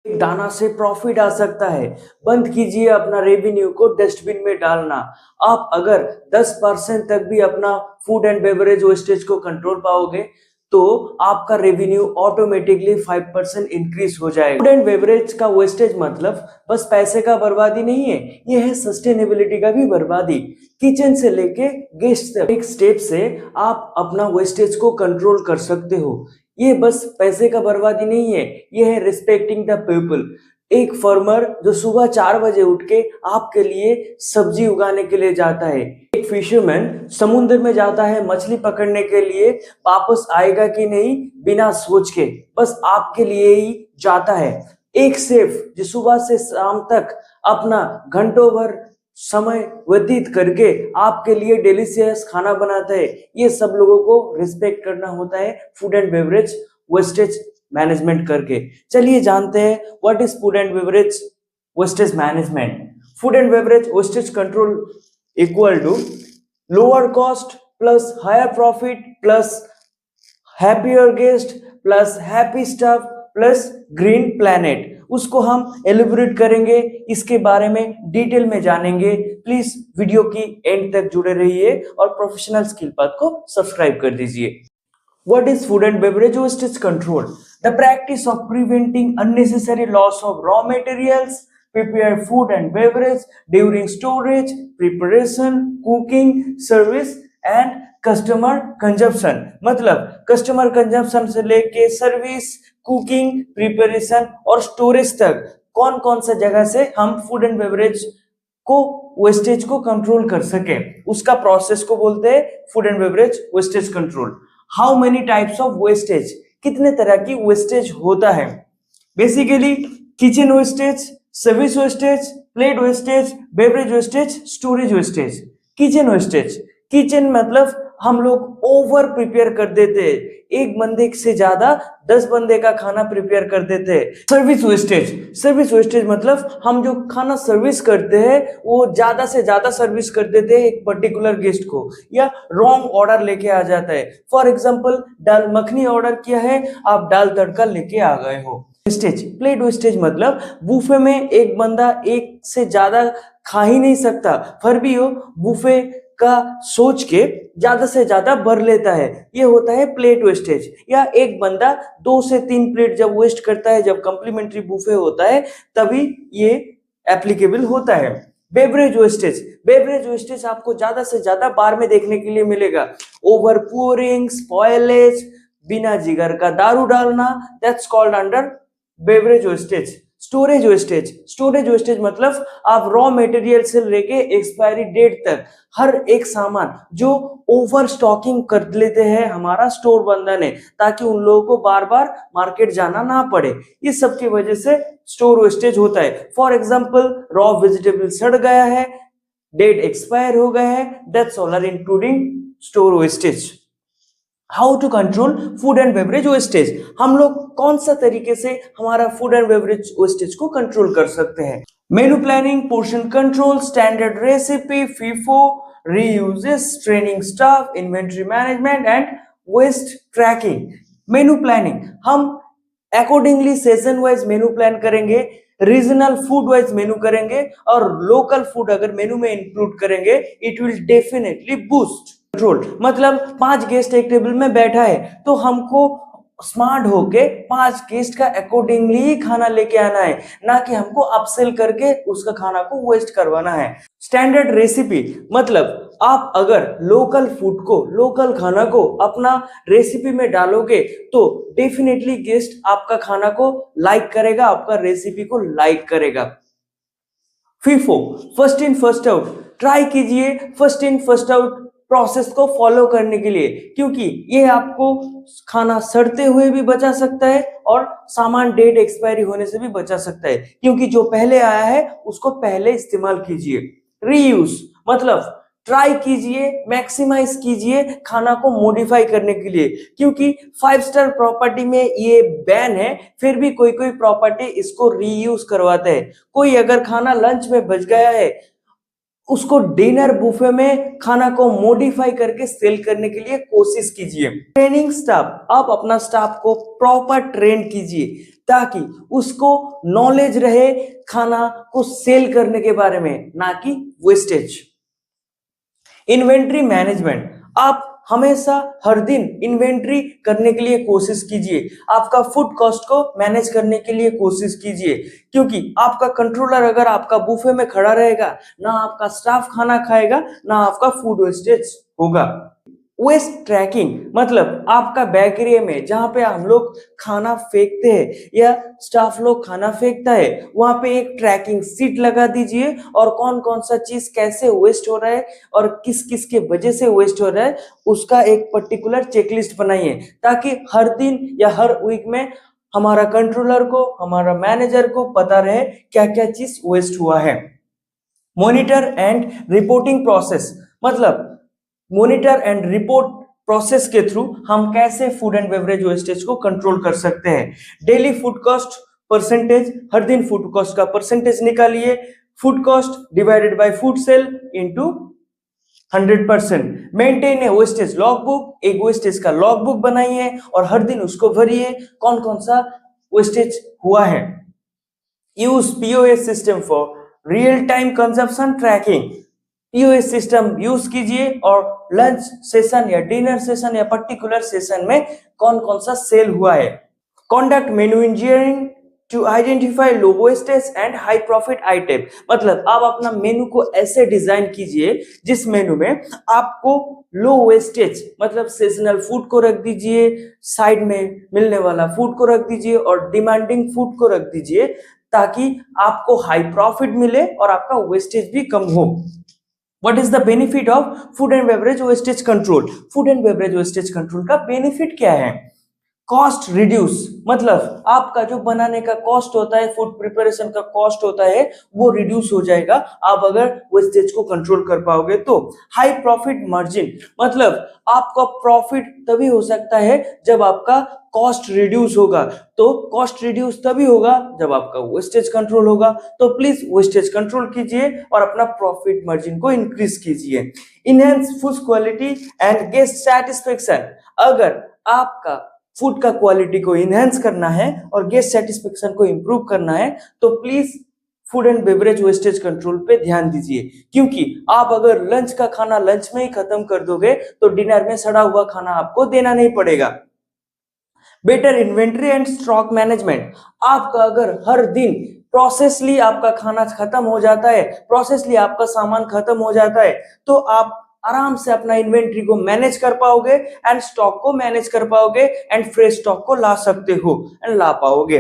एक दाना से प्रॉफिट आ सकता है। बंद कीजिए अपना रेवेन्यू को डस्टबिन में डालना। आप अगर 10% तक भी अपना फूड एंड बेवरेज वेस्टेज को कंट्रोल पाओगे तो आपका रेवेन्यू ऑटोमेटिकली 5% इंक्रीज हो जाएगा। फूड एंड बेवरेज का वेस्टेज मतलब बस पैसे का बर्बादी नहीं है, यह है सस्टेनेबिलिटी का भी बर्बादी। किचन से लेके गेस्ट तक एक स्टेप से आप अपना वेस्टेज को कंट्रोल कर सकते हो। ये बस पैसे का बर्बादी नहीं है, ये है रिस्पेक्टिंग द पीपल। एक फार्मर जो सुबह 4 बजे उठ के आपके लिए सब्जी उगाने के लिए जाता है, एक फिशरमैन समुद्र में जाता है मछली पकड़ने के लिए, वापस आएगा कि नहीं बिना सोच के बस आपके लिए ही जाता है। एक शेफ जो सुबह से शाम तक अपना घंटों भर समय व्यतीत करके आपके लिए डिलीशियस खाना बनाता है, ये सब लोगों को रिस्पेक्ट करना होता है food and beverage wastage management करके। चलिए जानते हैं what is food and beverage wastage management. Food and beverage wastage control equal to lower cost plus higher profit plus happier guest plus happy staff plus green planet. उसको हम elaborate करेंगे, इसके बारे में डिटेल में जानेंगे। प्लीज वीडियो की and तक जुड़े रहिए और प्रोफेशनल स्किल पाथ को सब्सक्राइब कर दीजिए। What is food and beverage wastage control? The practice of preventing unnecessary loss of raw materials, prepare food and beverage during storage, preparation, cooking, service and customer consumption. मतलब customer consumption से लेके service, cooking, preparation और storage तक कौन कौन सा जगह से हम फूड एंड बेवरेज को वेस्टेज को कंट्रोल कर सके, उसका प्रोसेस को बोलते हैं food and beverage wastage control. How many types of wastage, कितने तरह की वेस्टेज होता है। Basically kitchen wastage, service wastage, plate wastage, beverage wastage, storage wastage. Kitchen wastage, kitchen मतलब हम लोग ओवर प्रिपेयर कर देते हैं, एक बंदे से ज्यादा 10 बंदे का खाना प्रिपेयर कर देते हैं। सर्विस वेस्टेज, सर्विस वेस्टेज मतलब हम जो खाना सर्विस करते हैं वो ज्यादा से ज्यादा सर्विस कर देते हैं एक पर्टिकुलर गेस्ट को, या रॉन्ग ऑर्डर लेके आ जाता है। For example dal makhani order किया है, आप दाल तड़का लेके आ गए हो। वेस्टेज, प्लेट वेस्टेज मतलब बुफे में एक बंदा एक से ज्यादा खा ही नहीं सकता, फिर भी वो बुफे का सोच के ज्यादा से ज्यादा भर लेता है, ये होता है प्लेट वेस्टेज। या एक बंदा 2 से 3 प्लेट जब वेस्ट करता है, जब कॉम्प्लीमेंट्री बुफे होता है तभी ये एप्लीकेबल होता है। बेवरेज वेस्टेज, बेवरेज वेस्टेज आपको ज्यादा से ज्यादा बार में देखने के लिए मिलेगा। ओवर पोरिंग, स्पॉयलेज, बिना जिगर का दारू डालना, that's called under beverage wastage. Storage wastage, storage wastage मतलब आप रॉ मटेरियल से लेके एक्सपायरी डेट तक हर एक सामान जो ओवर स्टॉकिंग कर लेते हैं हमारा स्टोर बंदा ने, ताकि उन लोगों को बार बार मार्केट जाना ना पड़े, इस सब की वजह से स्टोर वेस्टेज होता है। फॉर एग्जांपल रॉ वेजिटेबल सड़ गया है, डेट एक्सपायर हो गया है, that's all are including store wastage. How to control food and beverage wastage, हम लोग कौन सा तरीके से हमारा फूड एंड बेवरेज वेस्टेज को कंट्रोल कर सकते हैं। Menu planning, portion control, standard recipe, FIFO, reuses, training staff, inventory management and waste tracking. Menu planning हम accordingly season wise menu plan करेंगे, रीजनल फूड वाइज मेनू करेंगे और local food अगर menu में इंक्लूड करेंगे, it will definitely boost control. मतलब 5 guest एक table में बैठा है तो हमको स्मार्ट होके 5 गेस्ट का अकॉर्डिंगली ही खाना लेके आना है, ना कि हमको अपसेल करके उसका खाना को वेस्ट करवाना है। स्टैंडर्ड रेसिपी मतलब आप अगर लोकल फूड को, लोकल खाना को अपना रेसिपी में डालोगे तो डेफिनेटली गेस्ट आपका खाना को लाइक करेगा, आपका रेसिपी को लाइक करेगा। FIFO, first in first out, try कीजिए first in first out process को फॉलो करने के लिए, क्योंकि ये आपको खाना सड़ते हुए भी बचा सकता है और सामान डेट एक्सपायरी होने से भी बचा सकता है, क्योंकि जो पहले आया है उसको पहले इस्तेमाल कीजिए। रीयूज मतलब ट्राई कीजिए, मैक्सिमाइज कीजिए खाना को मॉडिफाई करने के लिए, क्योंकि 5 स्टार प्रॉपर्टी में ये बैन है, फिर भी कोई कोई प्रॉपर्टी इसको रीयूज करवाते हैं। कोई अगर खाना लंच में बच गया है, उसको डिनर बुफे में खाना को मॉडिफाई करके सेल करने के लिए कोशिश कीजिए। ट्रेनिंग स्टाफ, आप अपना स्टाफ को प्रॉपर ट्रेन कीजिए। ताकि उसको नॉलेज रहे खाना को सेल करने के बारे में, ना कि वेस्टेज। इन्वेंट्री मैनेजमेंट, आप हमेशा हर दिन इन्वेंट्री करने के लिए कोशिश कीजिए, आपका फूड कॉस्ट को मैनेज करने के लिए कोशिश कीजिए, क्योंकि आपका कंट्रोलर अगर आपका बुफे में खड़ा रहेगा, ना आपका स्टाफ खाना खाएगा, ना आपका फूड वेस्टेज होगा। वेस्ट ट्रैकिंग मतलब आपका बेकरी में जहां पे हम लोग खाना फेंकते हैं या स्टाफ लोग खाना फेंकता है, वहां पे एक ट्रैकिंग सीट लगा दीजिए और कौन कौन सा चीज कैसे वेस्ट हो रहा है और किस किस के वजह से वेस्ट हो रहा है उसका एक पर्टिकुलर चेकलिस्ट बनाइए, ताकि हर दिन या हर वीक में हमारा कंट्रोलर को, हमारा मैनेजर को पता रहे क्या क्या चीज वेस्ट हुआ है। मॉनिटर एंड रिपोर्टिंग प्रोसेस मतलब मॉनिटर एंड रिपोर्ट प्रोसेस के थ्रू हम कैसे फूड एंड बेवरेज वेस्टेज को कंट्रोल कर सकते हैं। डेली फूड कॉस्ट परसेंटेज, हर दिन फूड कॉस्ट का परसेंटेज निकालिए, food cost divided by food sale into 100%। Maintain a wastage log book, एक वेस्टेज का लॉग बुक बनाइए और हर दिन उसको भरिए कौन कौन सा वेस्टेज हुआ है। Use POS system for real time consumption tracking, POS system use कीजिए और लंच सेशन या डिनर सेशन या पर्टिकुलर सेशन में कौन कौन सा सेल हुआ है। Conduct menu engineering to identify low wastage and high profit item मतलब आप अपना मेनू को ऐसे डिजाइन कीजिए जिस मेनू में आपको लो वेस्टेज मतलब सीजनल फूड को रख दीजिए, साइड में मिलने वाला फूड को रख दीजिए और डिमांडिंग फूड को रख दीजिए, ताकि आपको हाई प्रॉफिट मिले और आपका वेस्टेज भी कम हो। What is the benefit of food and beverage wastage control? Food and beverage wastage control का बेनिफिट क्या है? कॉस्ट रिड्यूस मतलब आपका जो बनाने का कॉस्ट होता है, फूड प्रिपरेशन का कॉस्ट होता है, वो रिड्यूस हो जाएगा आप अगर वेस्टेज को कंट्रोल कर पाओगे तो। हाई प्रॉफिट मार्जिन मतलब आपका प्रॉफिट तभी हो सकता है जब आपका कॉस्ट रिड्यूस होगा, तो कॉस्ट रिड्यूस तभी होगा जब आपका वेस्टेज कंट्रोल होगा। तो प्लीज वेस्टेज कंट्रोल कीजिए और अपना प्रॉफिट मार्जिन को इंक्रीज कीजिए। Enhance food quality and guest satisfaction, अगर आपका फूड का क्वालिटी को इनहेंस करना है और गेस्ट सेटिस्फेक्शन को इंप्रूव करना है तो please food and beverage wastage control पे ध्यान दीजिए, क्योंकि आप अगर लंच का खाना लंच में ही खत्म कर दोगे तो डिनर में सड़ा हुआ खाना आपको देना नहीं पड़ेगा। Better inventory and stock management, आपका अगर हर दिन प्रोसेसली आपका खाना खत्म हो जाता है, प्रोसेसली आपका सामान खत्म हो जाता है, तो आप आराम से अपना इन्वेंट्री को मैनेज कर पाओगे एंड स्टॉक को मैनेज कर पाओगे एंड फ्रेश स्टॉक को ला सकते हो एंड ला पाओगे।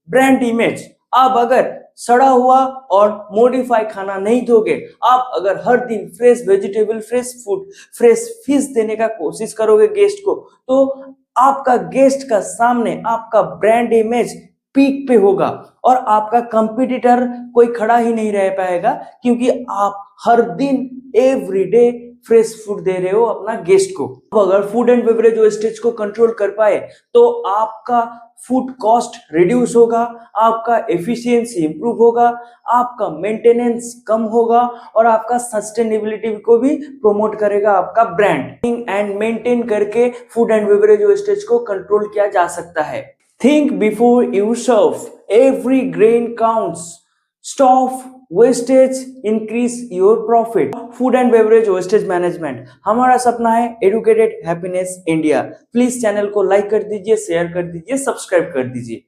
ब्रांड इमेज, आप अगर सड़ा हुआ और मॉडिफाई खाना नहीं दोगे, आप अगर हर दिन fresh vegetable, fresh food, fresh fish देने का कोशिश करोगे गेस्ट को, तो आपका गेस्ट का सामने आपका ब्रांड इमेज पीक पे होगा और आपका कंपटीटर कोई खड़ा ही नहीं रह पाएगा, क्योंकि आप हर दिन एवरीडे फ्रेश फूड दे रहे हो अपना गेस्ट को। अगर फूड एंड बेवरेज वेस्टेज को कंट्रोल कर पाए तो आपका फूड कॉस्ट रिड्यूस होगा, आपका एफिशिएंसी इंप्रूव होगा, आपका मेंटेनेंस कम होगा और आपका सस्टेनेबिलिटी को भी प्रमोट करेगा आपका ब्रांड। एंड मेंटेन करके फूड एंड बेवरेज वेस्टेज को कंट्रोल किया जा सकता है। Think before you serve, every grain counts, stop wastage, increase your profit. Food and beverage wastage management हमारा सपना है educated happiness India. Please channel को लाइक कर दीजिए, शेयर कर दीजिए, सब्सक्राइब कर दीजिए।